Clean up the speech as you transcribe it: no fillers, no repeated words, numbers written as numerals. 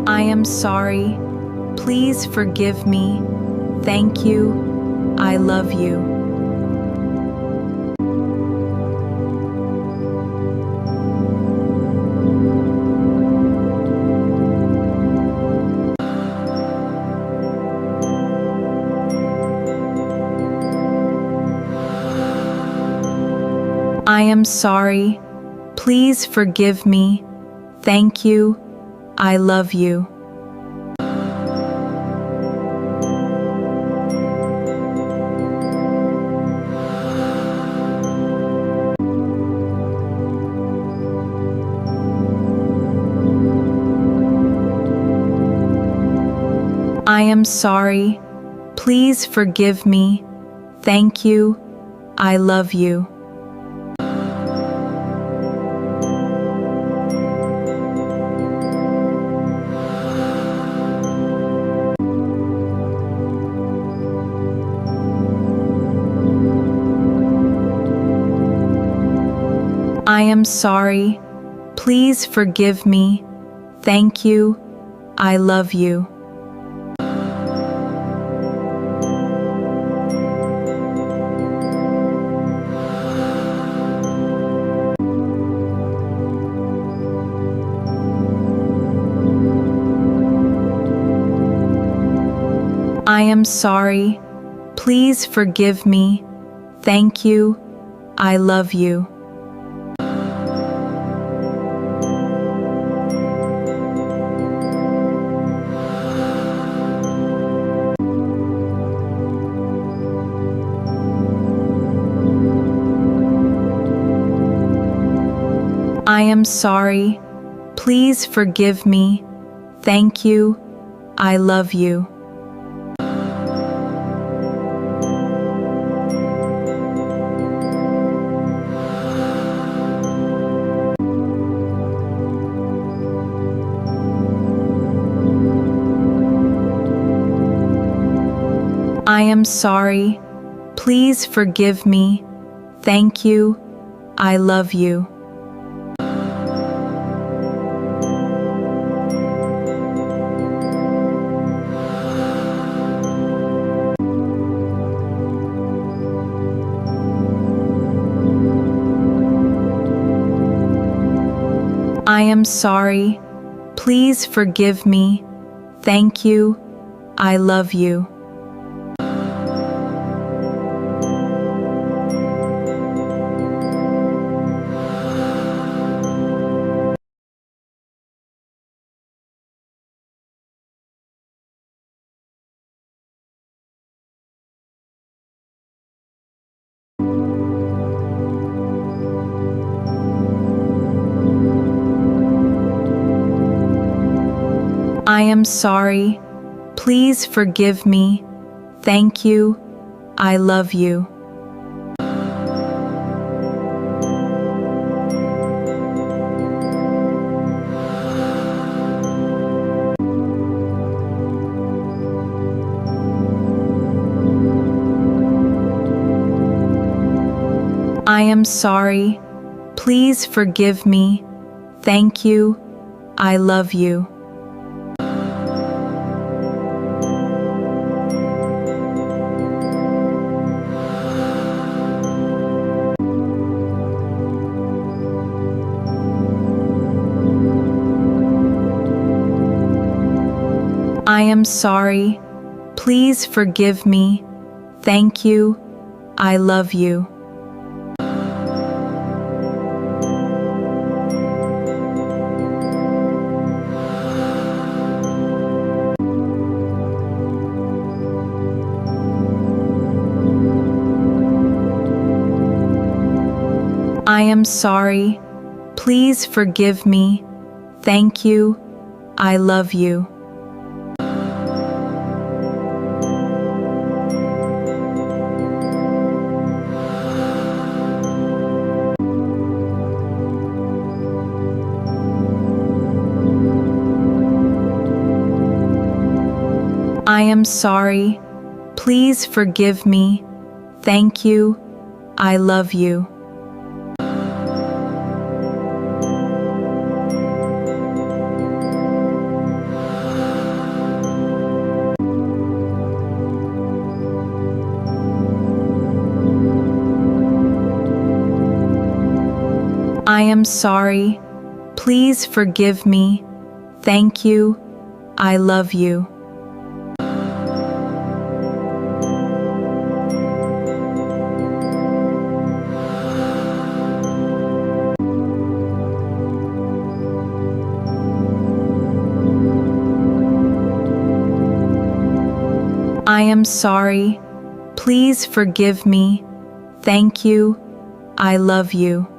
I am sorry. Please forgive me. Thank you. I love you. I am sorry. Please forgive me. Thank you. I love you. I am sorry. Please forgive me. Thank you. I love you. I am sorry. Please forgive me. Thank you. I love you. I am sorry. Please forgive me. Thank you. I love you. I am sorry. Please forgive me. Thank you. I love you. I am sorry. Please forgive me. Thank you. I love you. I am sorry. Please forgive me. Thank you. I love you. I am sorry. Please forgive me. Thank you. I love you. I am sorry. Please forgive me. Thank you. I love you. I am sorry. Please forgive me. Thank you. I love you. I am sorry. Please forgive me. Thank you. I love you. I am sorry. Please forgive me. Thank you. I love you. I am sorry. Please forgive me. Thank you. I love you. I am sorry. Please forgive me. Thank you. I love you.